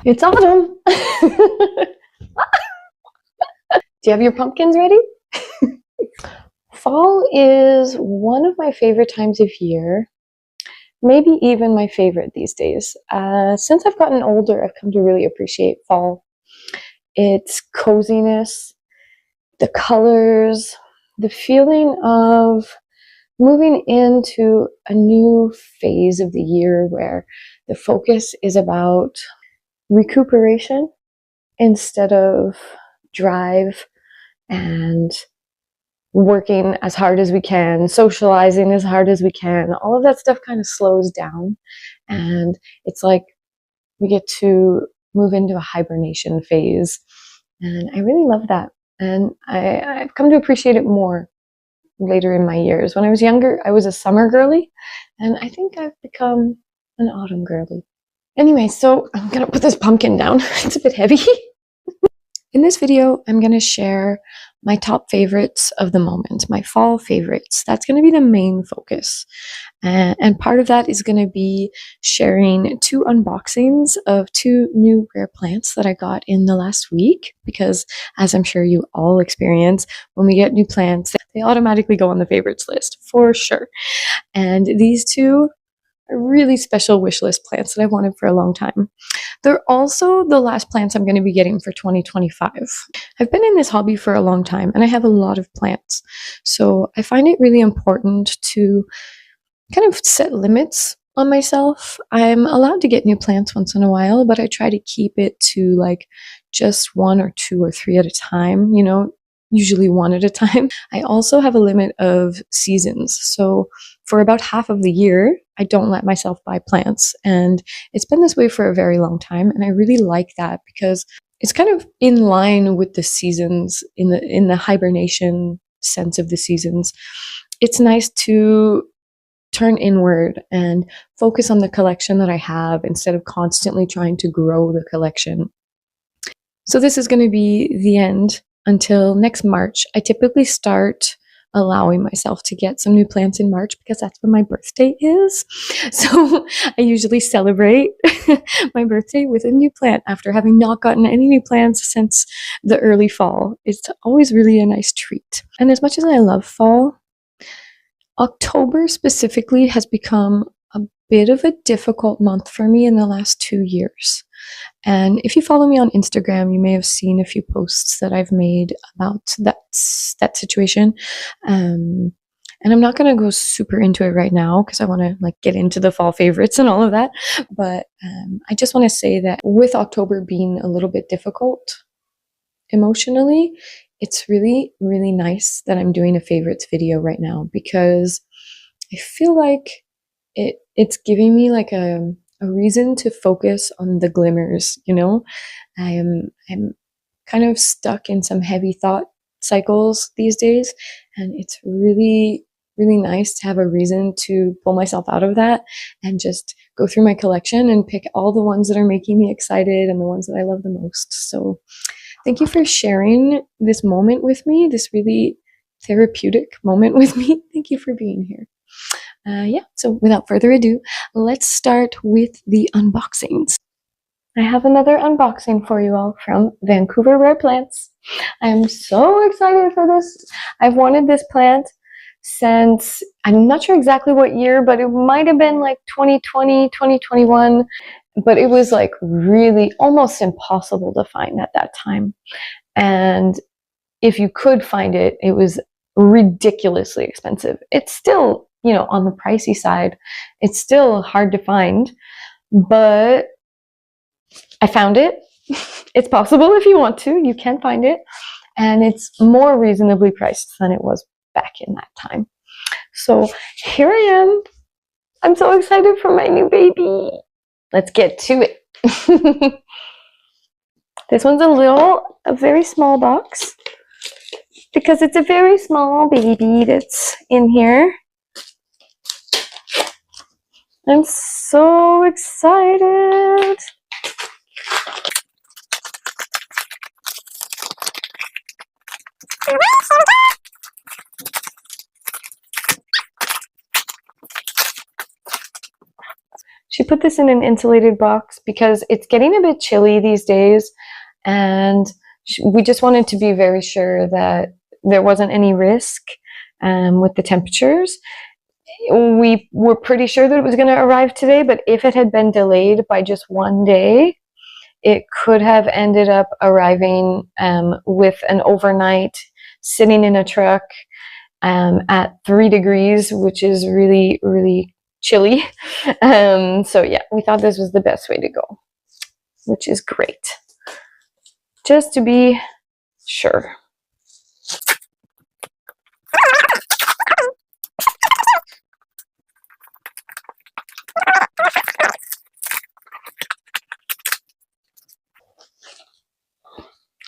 It's autumn. Do you have your pumpkins ready? Fall is one of my favorite times of year, maybe even my favorite these days. Since I've gotten older, I've come to really appreciate fall. Its coziness, the colors, the feeling of moving into a new phase of the year where the focus is about recuperation instead of drive and working as hard as we can, socializing as hard as we can. All of that stuff kind of slows down, and it's like we get to move into a hibernation phase. And I really love that. And I've come to appreciate it more later in my years. When I was younger, I was a summer girly, and I think I've become an autumn girly. Anyway, so I'm gonna put this pumpkin down. It's a bit heavy. In this video, I'm going to share my top favorites of the moment, my fall favorites. That's going to be the main focus. And part of that is going to be sharing 2 unboxings of 2 new rare plants that I got in the last week, because as I'm sure you all experience, when we get new plants, they automatically go on the favorites list for sure. And these 2 are really special wish list plants that I've wanted for a long time. They're also the last plants I'm going to be getting for 2025. I've been in this hobby for a long time and I have a lot of plants. So I find it really important to kind of set limits on myself. I'm allowed to get new plants once in a while, but I try to keep it to like just 1 or 2 or 3 at a time, usually 1 at a time. I also have a limit of seasons. So for about half of the year, I don't let myself buy plants. And it's been this way for a very long time. And I really like that because it's kind of in line with the seasons, in the hibernation sense of the seasons. It's nice to turn inward and focus on the collection that I have instead of constantly trying to grow the collection. So this is going to be the end until next March. I typically start allowing myself to get some new plants in March because that's when my birthday is. So I usually celebrate my birthday with a new plant after having not gotten any new plants since the early fall. It's always really a nice treat. And as much as I love fall, October specifically has become a bit of a difficult month for me in the last 2 years. And if you follow me on Instagram, you may have seen a few posts that I've made about that situation. And I'm not going to go super into it right now because I want to get into the fall favorites and all of that. But I just want to say that with October being a little bit difficult emotionally, it's really, really nice that I'm doing a favorites video right now because I feel like it's giving me like a reason to focus on the glimmers. I'm kind of stuck in some heavy thought cycles these days, and it's really, really nice to have a reason to pull myself out of that and just go through my collection and pick all the ones that are making me excited and the ones that I love the most. So thank you for sharing this moment with me, this really therapeutic moment with me. Thank you for being here. So without further ado, let's start with the unboxings. I have another unboxing for you all from Vancouver Rare Plants. I'm so excited for this. I've wanted this plant since, I'm not sure exactly what year, but it might have been like 2020, 2021, but it was like really almost impossible to find at that time. And if you could find it, it was ridiculously expensive. It's still, on the pricey side, it's still hard to find, but I found it. It's possible if you want to, you can find it. And it's more reasonably priced than it was back in that time. So here I am. I'm so excited for my new baby. Let's get to it. This one's a very small box because it's a very small baby that's in here. I'm so excited. She put this in an insulated box because it's getting a bit chilly these days, and we just wanted to be very sure that there wasn't any risk with the temperatures. We were pretty sure that it was going to arrive today, but if it had been delayed by just one day, it could have ended up arriving with an overnight sitting in a truck at 3 degrees, which is really, really chilly. So yeah, we thought this was the best way to go, which is great. Just to be sure.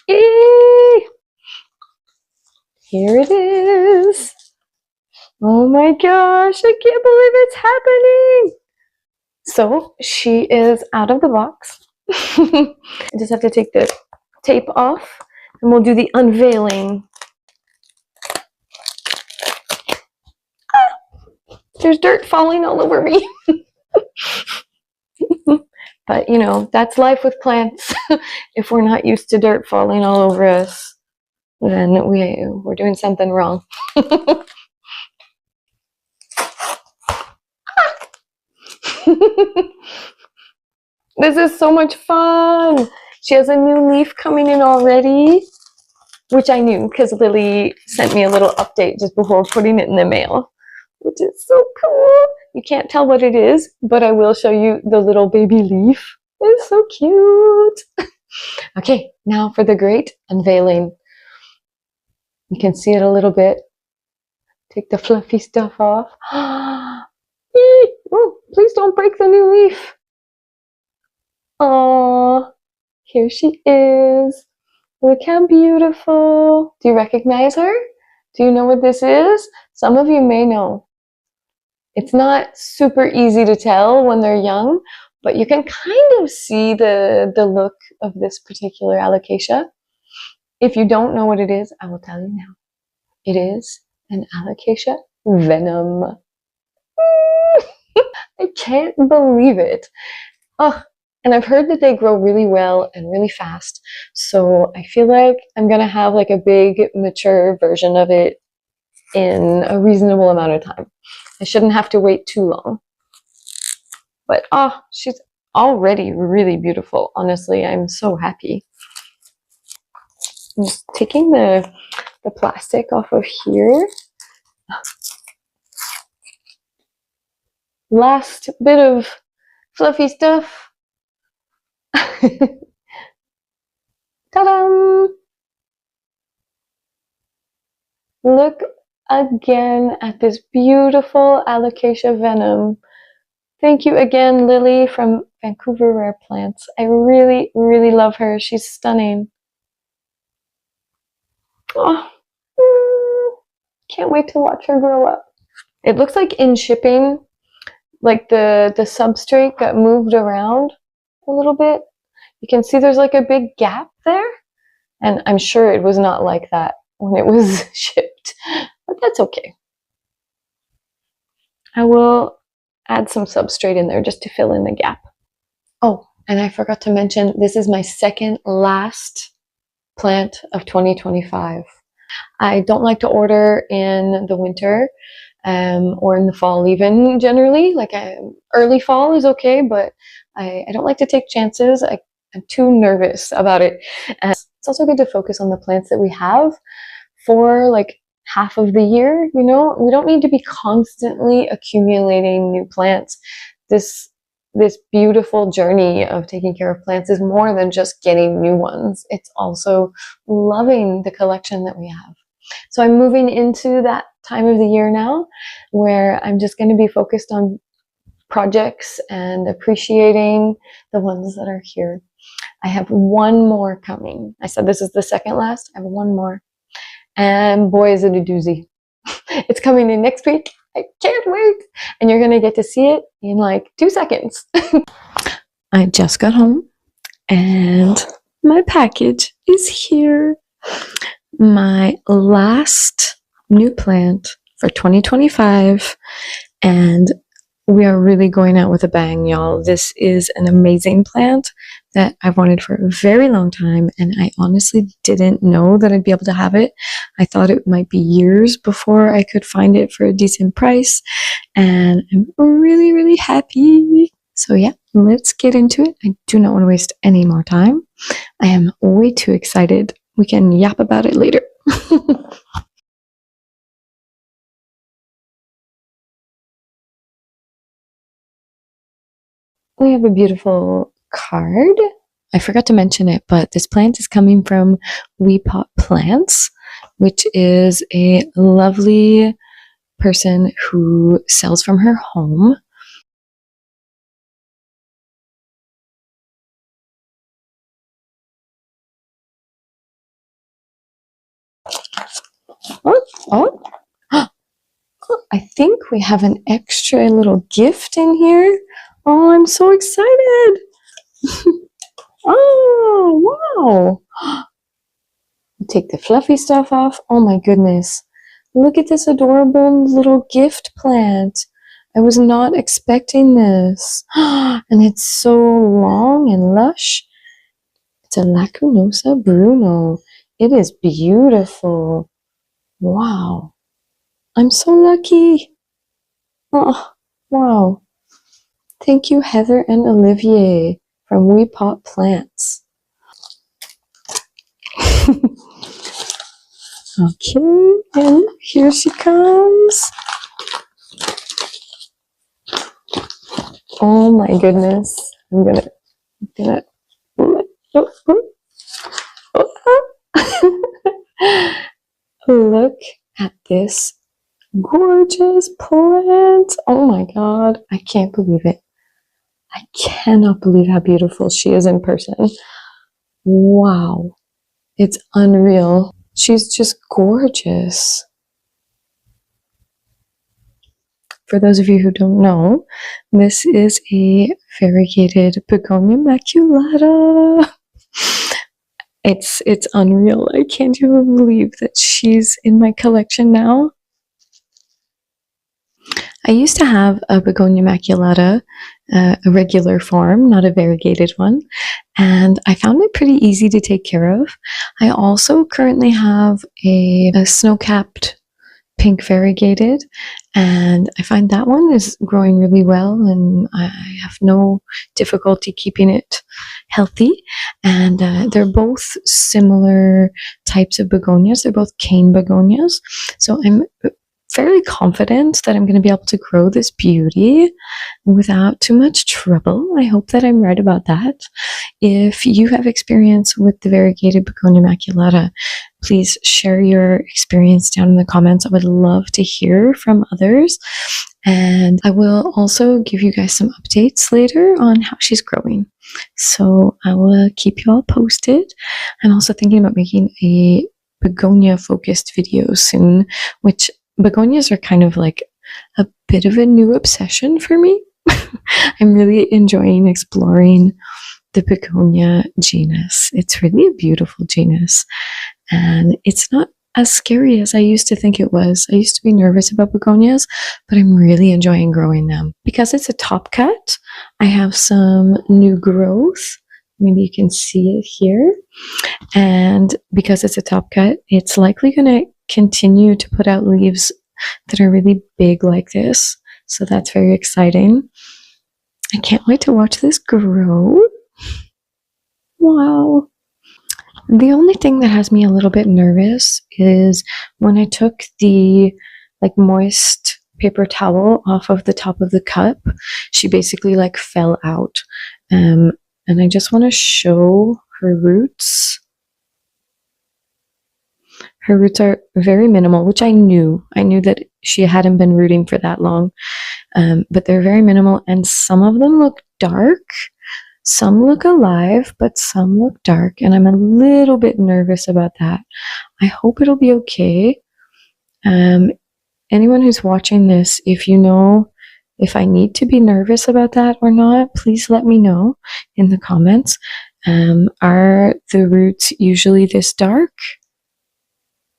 Yay! Here it is. Oh my gosh, I can't believe it's happening. So she is out of the box. I just have to take the tape off and we'll do the unveiling. There's dirt falling all over me. But you know, that's life with plants. If we're not used to dirt falling all over us, then we're doing something wrong. This is so much fun. She has a new leaf coming in already, which I knew because Lily sent me a little update just before putting it in the mail, which is so cool. You can't tell what it is, but I will show you the little baby leaf. It's so cute. Okay, now for the great unveiling. You can see it a little bit. Take the fluffy stuff off. Oh, please don't break the new leaf. Aww, here she is. Look how beautiful. Do you recognize her? Do you know what this is? Some of you may know. It's not super easy to tell when they're young, but you can kind of see the look of this particular alocasia. If you don't know what it is, I will tell you now. It is an alocasia venom. I can't believe it. Oh, and I've heard that they grow really well and really fast. So I feel like I'm going to have like a big mature version of it in a reasonable amount of time. I shouldn't have to wait too long. But oh, she's already really beautiful. Honestly, I'm so happy. I'm just taking the plastic off of here. Last bit of fluffy stuff. Ta-da! Look again at this beautiful alocasia venom. Thank you again, Lily from Vancouver Rare Plants. I really, really love her. She's stunning. Oh, can't wait to watch her grow up. It looks like in shipping, like the substrate got moved around a little bit. You can see there's like a big gap there, and I'm sure it was not like that when it was shipped, but that's okay. I will add some substrate in there just to fill in the gap. Oh, and I forgot to mention, this is my second last plant of 2025. I don't like to order in the winter or in the fall even generally. Like early fall is okay, but I don't like to take chances. I'm too nervous about it. And it's also good to focus on the plants that we have for like half of the year. You know, we don't need to be constantly accumulating new plants. This beautiful journey of taking care of plants is more than just getting new ones. It's also loving the collection that we have. So I'm moving into that time of the year now where I'm just going to be focused on projects and appreciating the ones that are here. I have one more coming. I said this is the second last. I have one more. And boy, is it a doozy. It's coming in next week. I can't wait. And you're going to get to see it in like 2 seconds. I just got home and my package is here. My last new plant for 2025. And we are really going out with a bang, y'all. This is an amazing plant that I've wanted for a very long time, and I honestly didn't know that I'd be able to have it. I thought it might be years before I could find it for a decent price, and I'm really, really happy. So yeah, let's get into it. I do not want to waste any more time. I am way too excited. We can yap about it later. We have a beautiful card. I forgot to mention it, but this plant is coming from We Pot Plants, which is a lovely person who sells from her home. Oh, oh, I think we have an extra little gift in here. Oh, I'm so excited. Oh, wow. Take the fluffy stuff off. Oh my goodness. Look at this adorable little gift plant. I was not expecting this. And it's so long and lush. It's a Lacunosa Bruno. It is beautiful. Wow. I'm so lucky. Oh, wow. Thank you, Heather and Olivier from We Pot Plants. Okay, and here she comes. Oh my goodness. I'm gonna look at this gorgeous plant. Oh my god. I can't believe it. I cannot believe how beautiful she is in person. Wow. It's unreal. She's just gorgeous. For those of you who don't know, this is a variegated Begonia maculata. It's unreal. I can't even believe that she's in my collection now. I used to have a Begonia maculata, a regular form, not a variegated one, and I found it pretty easy to take care of. I also currently have a snow-capped pink variegated, and I find that one is growing really well, and I have no difficulty keeping it healthy. And they're both similar types of begonias. They're both cane begonias, so I'm fairly confident that I'm going to be able to grow this beauty without too much trouble. I hope that I'm right about that. If you have experience with the variegated Begonia maculata, please share your experience down in the comments. I would love to hear from others. And I will also give you guys some updates later on how she's growing. So I will keep you all posted. I'm also thinking about making a begonia focused video soon, which begonias are kind of like a bit of a new obsession for me. I'm really enjoying exploring the begonia genus. It's really a beautiful genus, and it's not as scary as I used to think it was. I used to be nervous about begonias, but I'm really enjoying growing them. Because it's a top cut, I have some new growth. Maybe you can see it here. And because it's a top cut, it's likely going to continue to put out leaves that are really big like this. So that's very exciting. I can't wait to watch this grow. Wow. The only thing that has me a little bit nervous is when I took the moist paper towel off of the top of the cup, she basically fell out. And I just want to show her roots. Her roots are very minimal, which I knew. I knew that she hadn't been rooting for that long. But they're very minimal, and some of them look dark. Some look alive, but some look dark, and I'm a little bit nervous about that. I hope it'll be okay. Anyone who's watching this, if you know if I need to be nervous about that or not, please let me know in the comments. Are the roots usually this dark?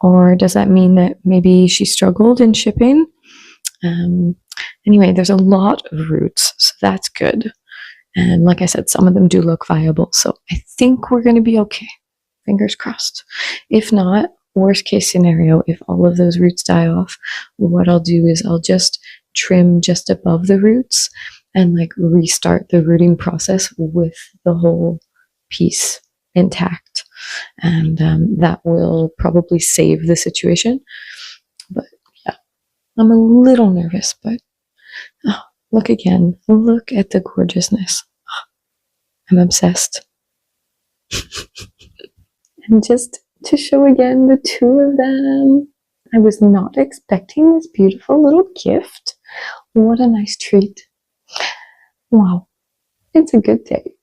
Or does that mean that maybe she struggled in shipping? Anyway, there's a lot of roots, so that's good. And like I said, some of them do look viable, so I think we're going to be okay. Fingers crossed. If not, worst case scenario, if all of those roots die off, what I'll do is I'll just trim just above the roots and like restart the rooting process with the whole piece intact. And that will probably save the situation. But yeah, I'm a little nervous, but oh, look again. Look at the gorgeousness. I'm obsessed. And just to show again the two of them, I was not expecting this beautiful little gift. What a nice treat. Wow, it's a good day.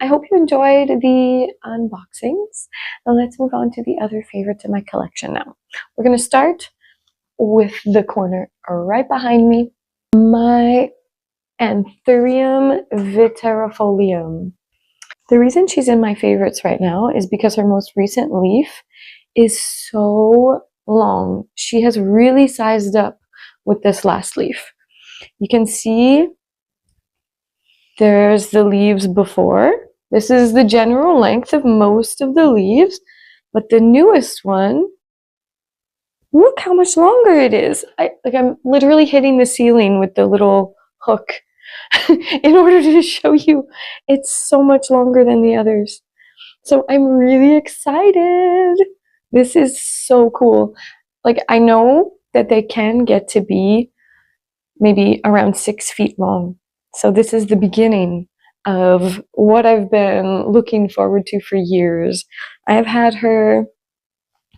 I hope you enjoyed the unboxings. Now let's move on to the other favorites in my collection now. We're going to start with the corner right behind me, my Anthurium viterifolium. The reason she's in my favorites right now is because her most recent leaf is so long. She has really sized up with this last leaf. You can see there's the leaves before. This is the general length of most of the leaves, but the newest one, look how much longer it is. I'm literally hitting the ceiling with the little hook in order to show you it's so much longer than the others. So I'm really excited. This is so cool. Like, I know that they can get to be maybe around 6 feet long. So this is the beginning of what I've been looking forward to for years. I have had her,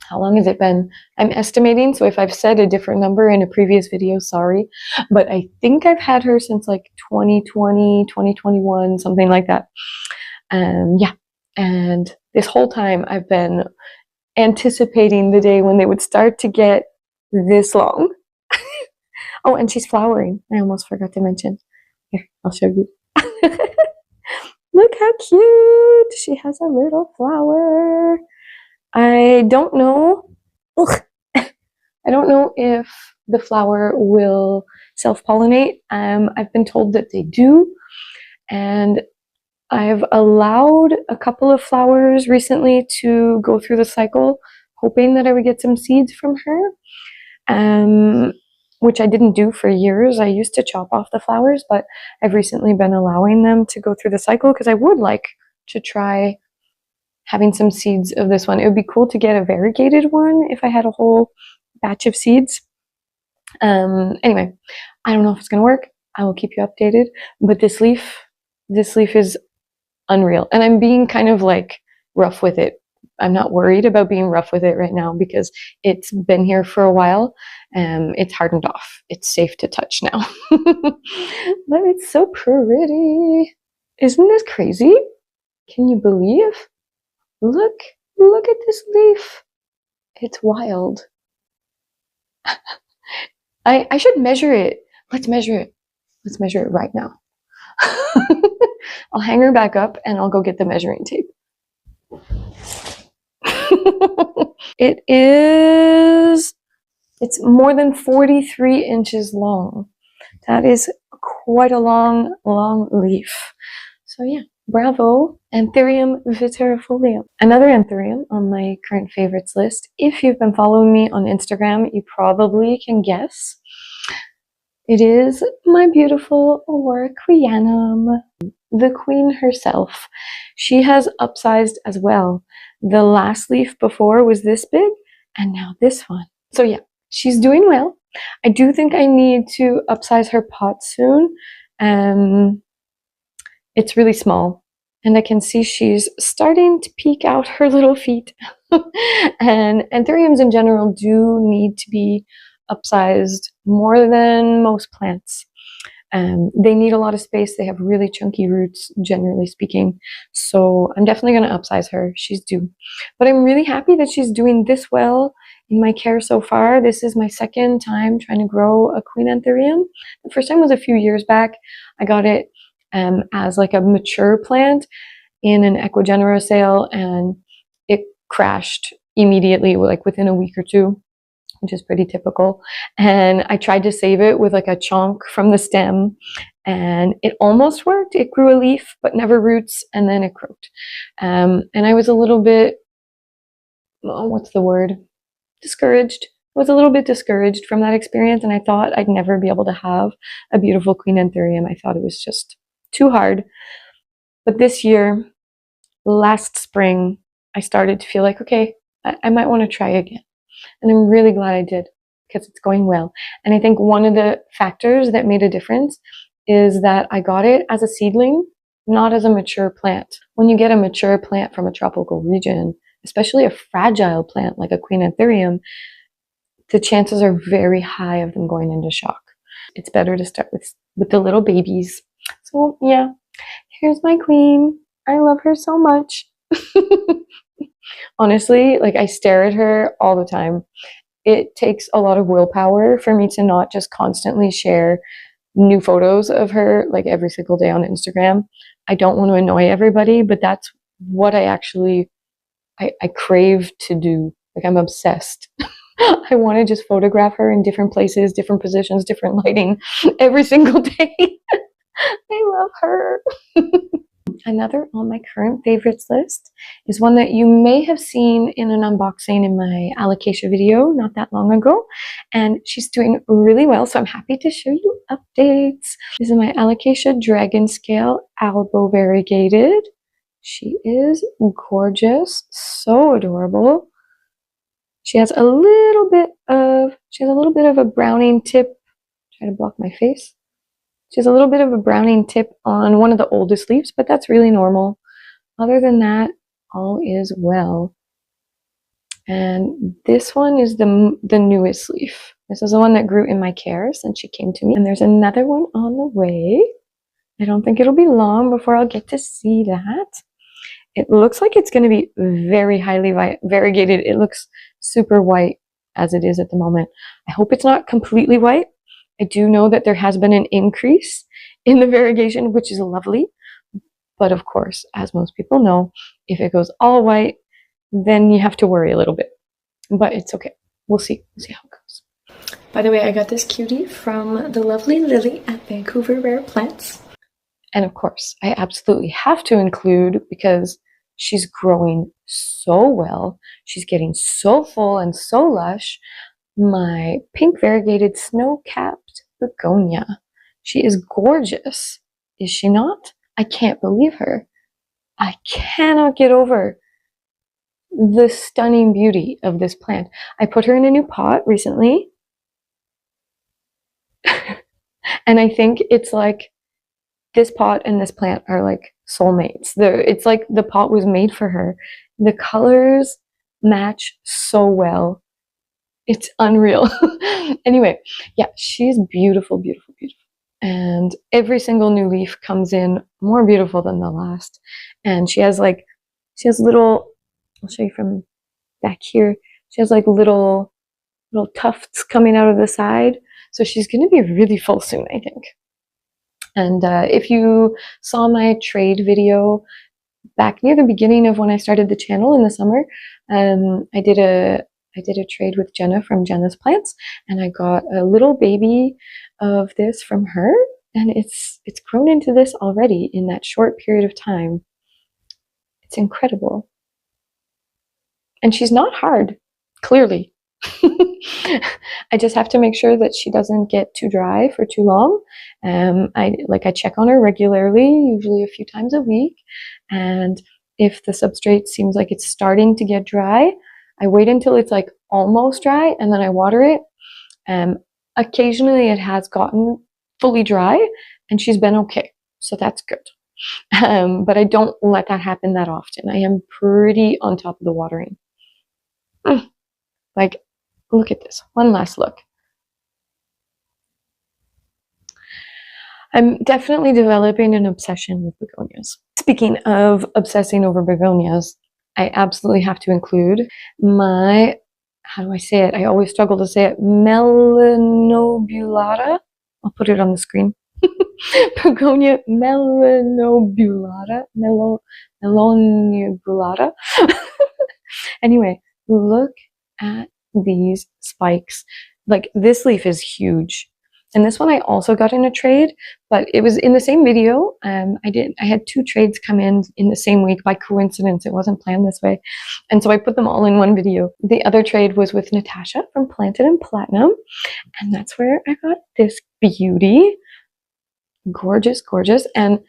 how long has it been? I'm estimating, so if I've said a different number in a previous video, sorry. But I think I've had her since like 2020, 2021, something like that. Yeah. And this whole time I've been anticipating the day when they would start to get this long. Oh, and she's flowering. I almost forgot to mention. Here, I'll show you. Look how cute. She has a little flower. I don't know. Ugh. I don't know if the flower will self-pollinate. I've been told that they do. And I've allowed a couple of flowers recently to go through the cycle, hoping that I would get some seeds from her, which I didn't do for years. I used to chop off the flowers, but I've recently been allowing them to go through the cycle because I would like to try having some seeds of this one. It would be cool to get a variegated one if I had a whole batch of seeds. Anyway, I don't know if it's going to work. I will keep you updated, but this leaf is unreal. And I'm being kind of like rough with it. I'm not worried about being rough with it right now because it's been here for a while and it's hardened off. It's safe to touch now. But it's so pretty. Isn't this crazy? Can you believe? Look at this leaf. It's wild. I should measure it. Let's measure it. Let's measure it right now. I'll hang her back up and I'll go get the measuring tape. It's more than 43 inches long. That is quite a long leaf. So yeah, bravo, Anthurium viterifolium. Another Anthurium on my current favorites list. If you've been following me on Instagram, you probably can guess. It is my beautiful Orquianum, the queen herself. She has upsized as well. The last leaf before was this big, and now this one. So yeah, she's doing well. I do think I need to upsize her pot soon. It's really small, and I can see she's starting to peek out her little feet. And anthuriums in general do need to be upsized more than most plants. They need a lot of space. They have really chunky roots, generally speaking. So I'm definitely going to upsize her. She's due. But I'm really happy that she's doing this well in my care so far. This is my second time trying to grow a queen anthurium. The first time was a few years back. I got it as like a mature plant in an Equigenera sale, and it crashed immediately, like within a week or two. which is pretty typical. And I tried to save it with like a chunk from the stem, and it almost worked. It grew a leaf, but never roots, and then it croaked. And I was a little bit, oh, what's the word? Discouraged. I was a little bit discouraged from that experience, and I thought I'd never be able to have a beautiful queen anthurium. I thought it was just too hard. But this year, last spring, I started to feel like, okay, I might want to try again. And I'm really glad I did, because it's going well. And I think one of the factors that made a difference is that I got it as a seedling, not as a mature plant. When you get a mature plant from a tropical region, especially a fragile plant like a queen anthurium, the chances are very high of them going into shock. It's better to start with the little babies. So yeah, here's my queen. I love her so much. Honestly, like, I stare at her all the time. It takes a lot of willpower for me to not just constantly share new photos of her like every single day on Instagram. I don't want to annoy everybody, but that's what I crave to do. Like, I'm obsessed. I want to just photograph her in different places, different positions, different lighting every single day. I love her. Another on my current favorites list is one that you may have seen in an unboxing in my alocasia video not that long ago, and she's doing really well, so I'm happy to show you updates. This is my alocasia dragon scale albo variegated. She is gorgeous, so adorable. She has a little bit of a browning tip. Try to block my face. She has a little bit of a browning tip on one of the oldest leaves, but that's really normal. Other than that, all is well. And this one is the newest leaf. This is the one that grew in my care since she came to me. And there's another one on the way. I don't think it'll be long before I'll get to see that. It looks like it's going to be very highly variegated. It looks super white as it is at the moment. I hope it's not completely white. I do know that there has been an increase in the variegation, which is lovely. But of course, as most people know, if it goes all white, then you have to worry a little bit. But it's okay. We'll see. We'll see how it goes. By the way, I got this cutie from the lovely Lily at Vancouver Rare Plants. And of course, I absolutely have to include, because she's growing so well, she's getting so full and so lush, my pink variegated snow-capped begonia. She is gorgeous, is she not? I can't believe her. I cannot get over the stunning beauty of this plant. I put her in a new pot recently, and I think it's like this pot and this plant are like soulmates. It's like the pot was made for her. The colors match so well. It's unreal. Anyway, yeah, she's beautiful, beautiful, beautiful. And every single new leaf comes in more beautiful than the last. And she has little, I'll show you from back here. She has like little tufts coming out of the side. So she's going to be really full soon, I think. And if you saw my trade video back near the beginning of when I started the channel in the summer, I did a trade with Jenna from Jenna's Plants, and I got a little baby of this from her, and it's grown into this already in that short period of time. It's incredible. And she's not hard, clearly. I just have to make sure that she doesn't get too dry for too long. I check on her regularly, usually a few times a week, and if the substrate seems like it's starting to get dry, I wait until it's like almost dry, and then I water it. Occasionally it has gotten fully dry, and she's been okay, so that's good. But I don't let that happen that often. I am pretty on top of the watering. Like, look at this. One last look. I'm definitely developing an obsession with begonias. Speaking of obsessing over begonias, I absolutely have to include my, how do I say it? I always struggle to say it. Melanobulata. I'll put it on the screen. Begonia melanobulata. Melanobulata. Anyway, look at these spikes. Like, this leaf is huge. And this one I also got in a trade, but it was in the same video. I had 2 trades come in the same week by coincidence. It wasn't planned this way. And so I put them all in one video. The other trade was with Natasha from Planted and Platinum. And that's where I got this beauty. Gorgeous, gorgeous. And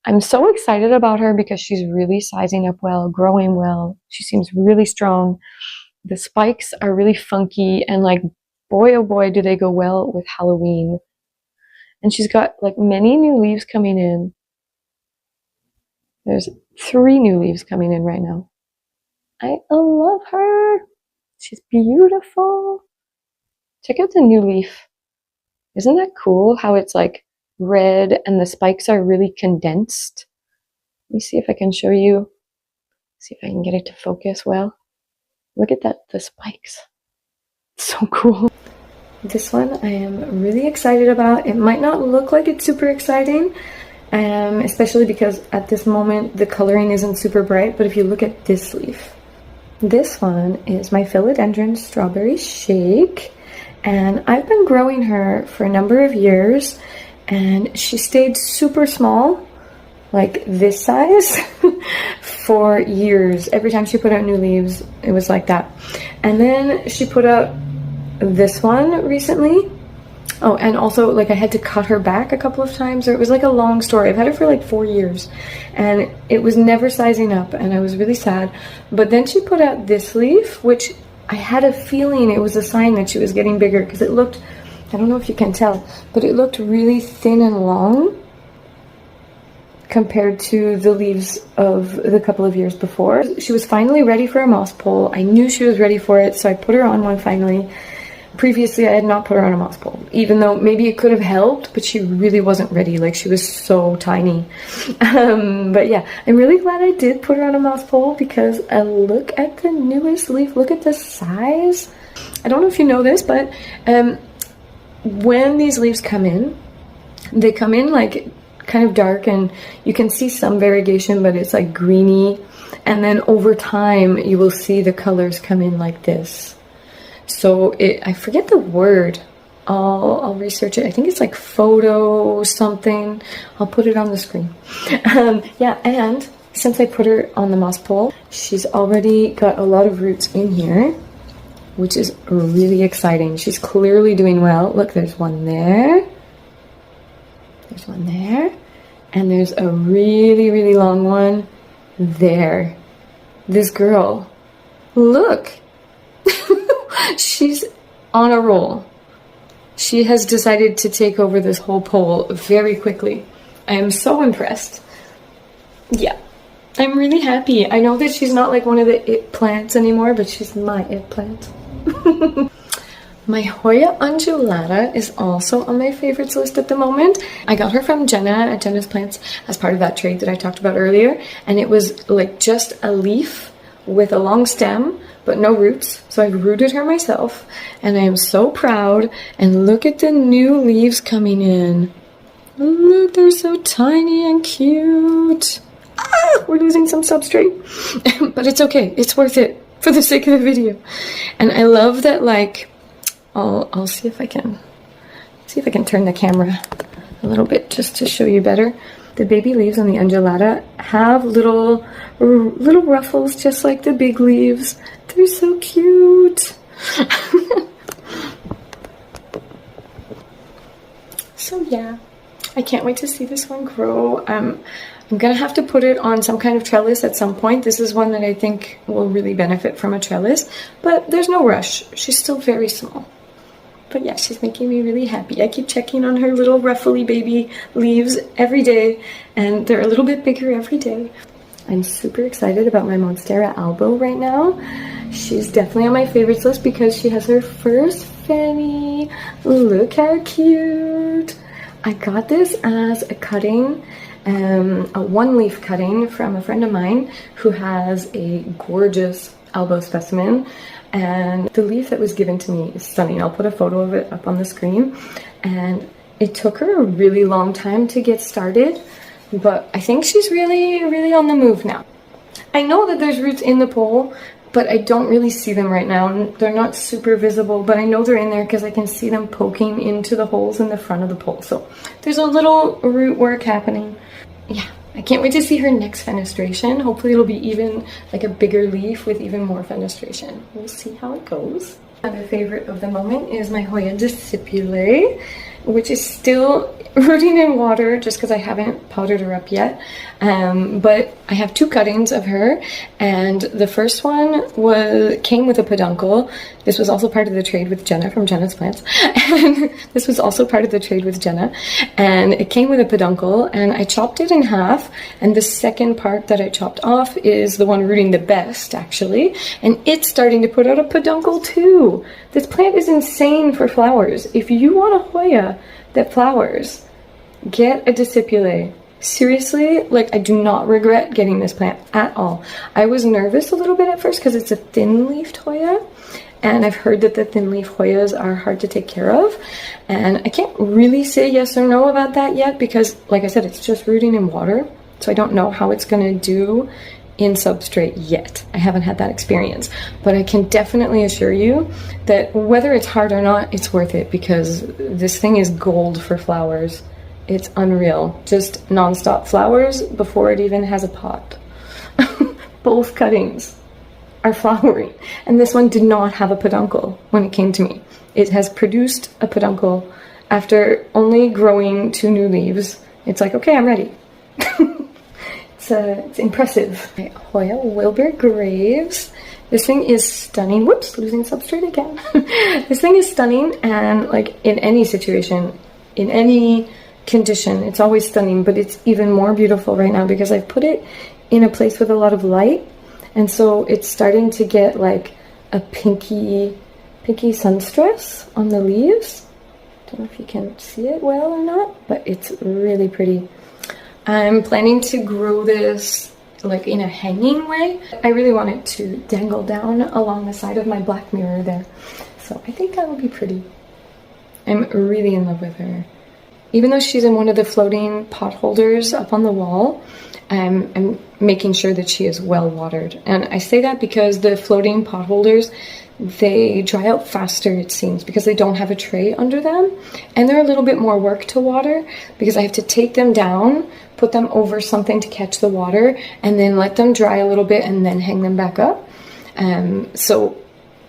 I'm so excited about her because she's really sizing up well, growing well. She seems really strong. The spikes are really funky, and like, boy oh boy do they go well with Halloween. And she's got like many new leaves coming in. There's 3 new leaves coming in right now. I love her. She's beautiful. Check out the new leaf. Isn't that cool how it's like red and the spikes are really condensed? Let me see if I can show you. See if I can get it to focus well. Look at that, the spikes. So cool. This one I am really excited about. It might not look like it's super exciting, especially because at this moment the coloring isn't super bright, but if you look at this leaf, this one is my Philodendron Strawberry Shake, and I've been growing her for a number of years, and she stayed super small, like this size, for years. Every time she put out new leaves, it was like that. And then she put out this one recently. Oh, and also, like, I had to cut her back a couple of times, or it was like a long story. I've had her for like 4 years, and it was never sizing up, and I was really sad. But then she put out this leaf, which I had a feeling it was a sign that she was getting bigger, because it looked, I don't know if you can tell, but it looked really thin and long compared to the leaves of the couple of years before. She was finally ready for a moss pole. I knew she was ready for it, so I put her on one finally. Previously, I had not put her on a moss pole, even though maybe it could have helped, but she really wasn't ready. Like, she was so tiny. But yeah, I'm really glad I did put her on a moss pole, because look at the newest leaf. Look at the size. I don't know if you know this, but when these leaves come in, they come in like kind of dark, and you can see some variegation, but it's like greeny. And then over time, you will see the colors come in like this. So I forget the word. I'll research it. I think it's like photo something. I'll put it on the screen. Yeah, and since I put her on the moss pole, she's already got a lot of roots in here, which is really exciting. She's clearly doing well. Look, there's one there. There's one there. And there's a really, really long one there. This girl, look. She's on a roll. She has decided to take over this whole pole very quickly. I am so impressed. Yeah, I'm really happy. I know that she's not like one of the it plants anymore, but she's my it plant. My Hoya undulata is also on my favorites list at the moment. I got her from Jenna at Jenna's Plants as part of that trade that I talked about earlier, and it was like just a leaf with a long stem but no roots, so I rooted her myself, and I am so proud. And look at the new leaves coming in. Look, they're so tiny and cute. Ah, we're losing some substrate, but it's okay, it's worth it for the sake of the video. And I love that, like, I'll see if I can turn the camera a little bit just to show you better. The baby leaves on the undulata have little ruffles just like the big leaves. They're so cute. So yeah, I can't wait to see this one grow. I'm gonna have to put it on some kind of trellis at some point. This is one that I think will really benefit from a trellis, but there's no rush. She's still very small. But yeah, she's making me really happy. I keep checking on her little ruffly baby leaves every day, and they're a little bit bigger every day. I'm super excited about my Monstera albo right now. She's definitely on my favorites list because she has her first fanny. Look how cute. I got this as a cutting, a one-leaf cutting from a friend of mine who has a gorgeous albo specimen. And the leaf that was given to me is stunning. I'll put a photo of it up on the screen. And it took her a really long time to get started, but I think she's really, really on the move now. I know that there's roots in the pole, but I don't really see them right now, and they're not super visible, but I know they're in there because I can see them poking into the holes in the front of the pole. So there's a little root work happening. Yeah, I can't wait to see her next fenestration. Hopefully it'll be even like a bigger leaf with even more fenestration. We'll see how it goes. Another favorite of the moment is my Hoya discipulae, which is still rooting in water just because I haven't powdered her up yet. But I have 2 cuttings of her, and the first one came with a peduncle. This was also part of the trade with Jenna from Jenna's Plants. And this was also part of the trade with Jenna. And it came with a peduncle, and I chopped it in half. And the second part that I chopped off is the one rooting the best, actually. And it's starting to put out a peduncle too. This plant is insane for flowers. If you want a Hoya that flowers, get a discipulae. Seriously, like, I do not regret getting this plant at all. I was nervous a little bit at first because it's a thin-leafed Hoya, and I've heard that the thin-leaf Hoyas are hard to take care of, and I can't really say yes or no about that yet because, like I said, it's just rooting in water, so I don't know how it's going to do in substrate yet. I haven't had that experience, but I can definitely assure you that whether it's hard or not, it's worth it because this thing is gold for flowers. It's unreal. Just non-stop flowers before it even has a pot. Both cuttings are flowering, and this one did not have a peduncle when it came to me. It has produced a peduncle after only growing 2 new leaves. It's like, okay, I'm ready. It's impressive. Okay, Hoya Wilbur Graves. This thing is stunning. Whoops, losing substrate again. This thing is stunning, and like in any situation, in any condition, it's always stunning, but it's even more beautiful right now because I've put it in a place with a lot of light, and so it's starting to get like a pinky sun stress on the leaves. Don't know if you can see it well or not, but it's really pretty. I'm planning to grow this like in a hanging way. I really want it to dangle down along the side of my black mirror there. So I think that will be pretty. I'm really in love with her. Even though she's in one of the floating pot holders up on the wall, I'm making sure that she is well watered. And I say that because the floating pot holders, they dry out faster, it seems, because they don't have a tray under them. And they're a little bit more work to water because I have to take them down, put them over something to catch the water, and then let them dry a little bit and then hang them back up. So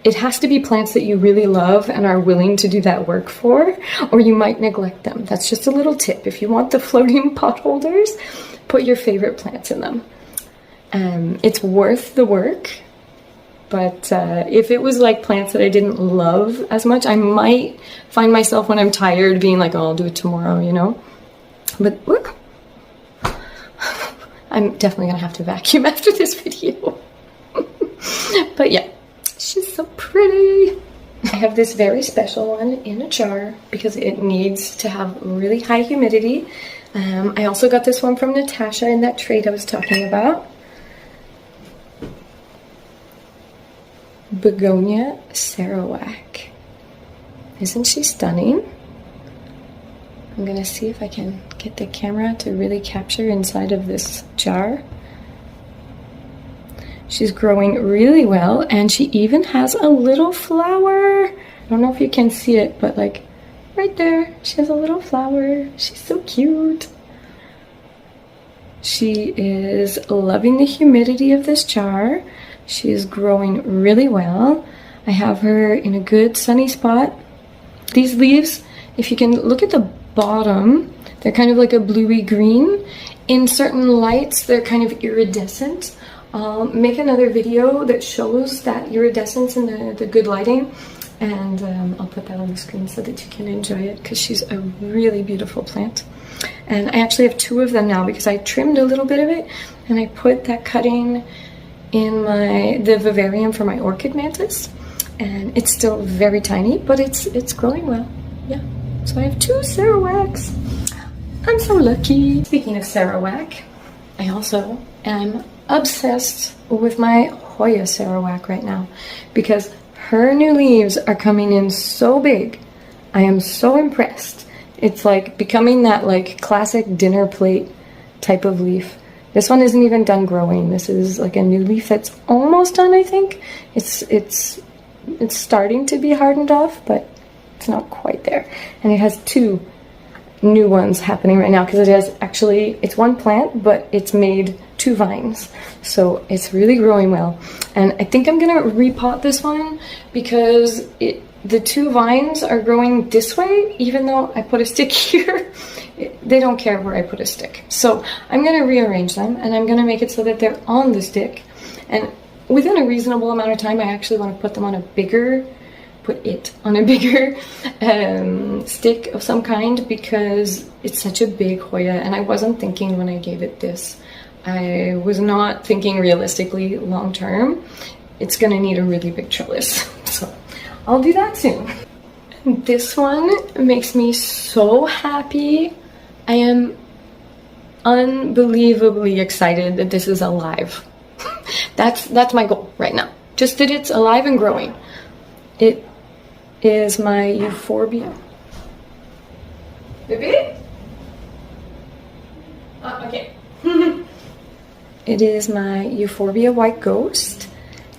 it has to be plants that you really love and are willing to do that work for, or you might neglect them. That's just a little tip. If you want the floating pot holders, put your favorite plants in them. It's worth the work, but if it was like plants that I didn't love as much, I might find myself when I'm tired being like, oh, I'll do it tomorrow, you know? But look, I'm definitely gonna have to vacuum after this video. But yeah. She's so pretty. I have this very special one in a jar because it needs to have really high humidity. I also got this one from Natasha in that trade I was talking about. Begonia Sarawak. Isn't she stunning? I'm gonna see if I can get the camera to really capture inside of this jar. She's growing really well, and she even has a little flower. I don't know if you can see it, but like right there, she has a little flower. She's so cute. She is loving the humidity of this jar. She is growing really well. I have her in a good sunny spot. These leaves, if you can look at the bottom, they're kind of like a bluey green. In certain lights, they're kind of iridescent. I'll make another video that shows that iridescence in the good lighting, and I'll put that on the screen so that you can enjoy it because she's a really beautiful plant. And I actually have 2 of them now because I trimmed a little bit of it and I put that cutting in the vivarium for my orchid mantis, and it's still very tiny, but it's growing well. Yeah, so I have 2 Sarawaks. I'm so lucky. Speaking of Sarawak, I also am obsessed with my Hoya Sarawak right now because her new leaves are coming in so big. I am so impressed. It's like becoming that like classic dinner plate type of leaf. This one isn't even done growing. This is like a new leaf that's almost done, I think. It's starting to be hardened off, but it's not quite there. And it has two new ones happening right now because it has actually, it's one plant, but it's made two vines. So it's really growing well. And I think I'm gonna repot this one because the two vines are growing this way, even though I put a stick here. They don't care where I put a stick. So I'm gonna rearrange them and I'm gonna make it so that they're on the stick. And within a reasonable amount of time, I actually want to put them on a bigger stick of some kind because it's such a big Hoya, and I wasn't thinking when I gave it this. I was not thinking realistically long term. It's gonna need a really big trellis. So I'll do that soon. This one makes me so happy. I am unbelievably excited that this is alive. That's my goal right now. Just that it's alive and growing. It is my euphorbia. Baby? Okay. It is my euphorbia white ghost.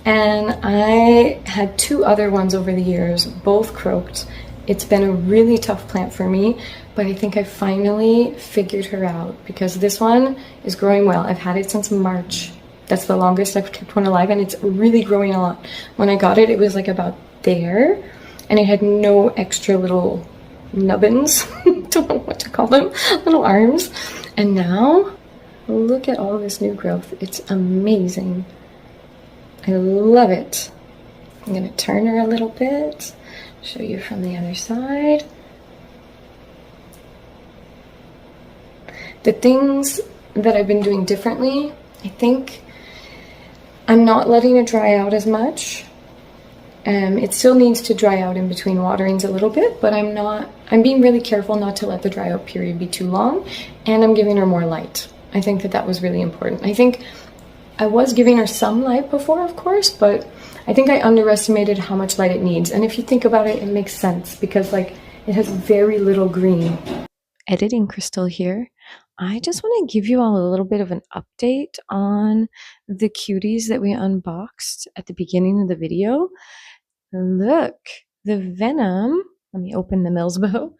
And I had two other ones over the years, both croaked. It's been a really tough plant for me, but I think I finally figured her out because this one is growing well. I've had it since March. That's the longest I've kept one alive, and it's really growing a lot. When I got it, it was like about there, and it had no extra little nubbins. Don't know what to call them, little arms. And now, look at all this new growth. It's amazing. I love it. I'm gonna turn her a little bit, show you from the other side. The things that I've been doing differently, I think I'm not letting it dry out as much. It still needs to dry out in between waterings a little bit, but I'm being really careful not to let the dry out period be too long, and I'm giving her more light. I think that was really important. I think I was giving her some light before, of course, but I think I underestimated how much light it needs. And if you think about it, it makes sense because like it has very little green. Editing Crystal here. I just want to give you all a little bit of an update on the cuties that we unboxed at the beginning of the video. Look, the venom. Let me open the Millsbow.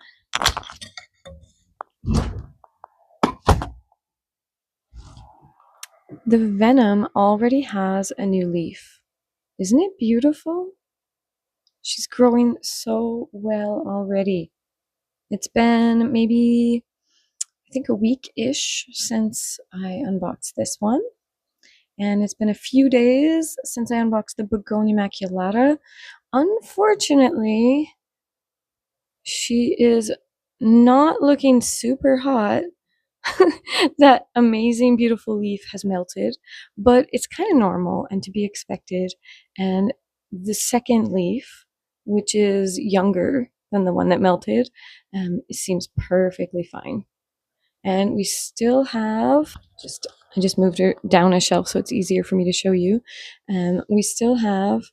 The venom already has a new leaf. Isn't it beautiful? She's growing so well already. It's been maybe, I think, a week-ish since I unboxed this one. And it's been a few days since I unboxed the Begonia maculata. Unfortunately, she is not looking super hot. That amazing, beautiful leaf has melted, but it's kind of normal and to be expected. And the second leaf, which is younger than the one that melted, it seems perfectly fine. And we still have, I just moved her down a shelf so it's easier for me to show you. We still have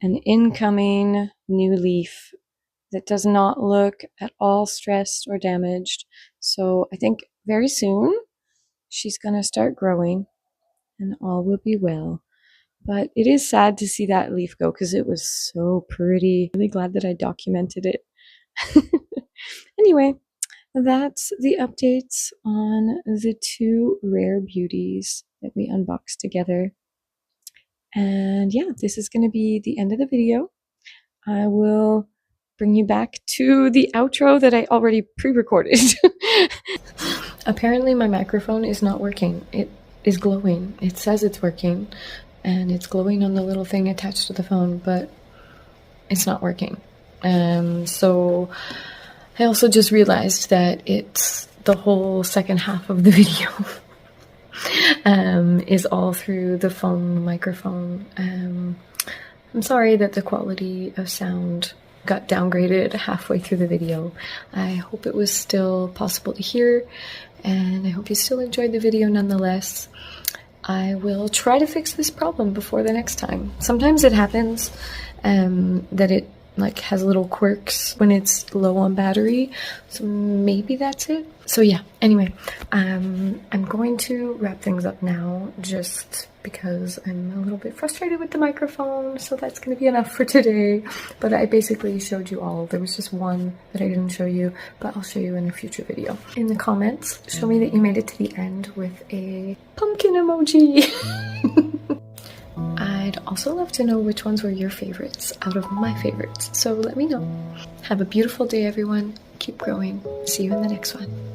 an incoming new leaf that does not look at all stressed or damaged. So I think very soon she's gonna start growing and all will be well. But it is sad to see that leaf go because it was so pretty. Really glad that I documented it. Anyway, that's the updates on the two rare beauties that we unboxed together. And yeah, this is going to be the end of the video. I will bring you back to the outro that I already pre-recorded. Apparently my microphone is not working. It is glowing. It says it's working and it's glowing on the little thing attached to the phone, but it's not working. So I also just realized that it's the whole second half of the video is all through the phone microphone. I'm sorry that the quality of sound got downgraded halfway through the video. I hope it was still possible to hear, and I hope you still enjoyed the video nonetheless. I will try to fix this problem before the next time. Sometimes it happens that it like has little quirks when it's low on battery, so maybe that's it. So yeah, anyway, I'm going to wrap things up now just because I'm a little bit frustrated with the microphone, so that's gonna be enough for today. But I basically showed you all. There was just one that I didn't show you, but I'll show you in a future video. In the comments, show me that you made it to the end with a pumpkin emoji. I'd also love to know which ones were your favorites out of my favorites, so let me know. Have a beautiful day, everyone. Keep growing. See you in the next one.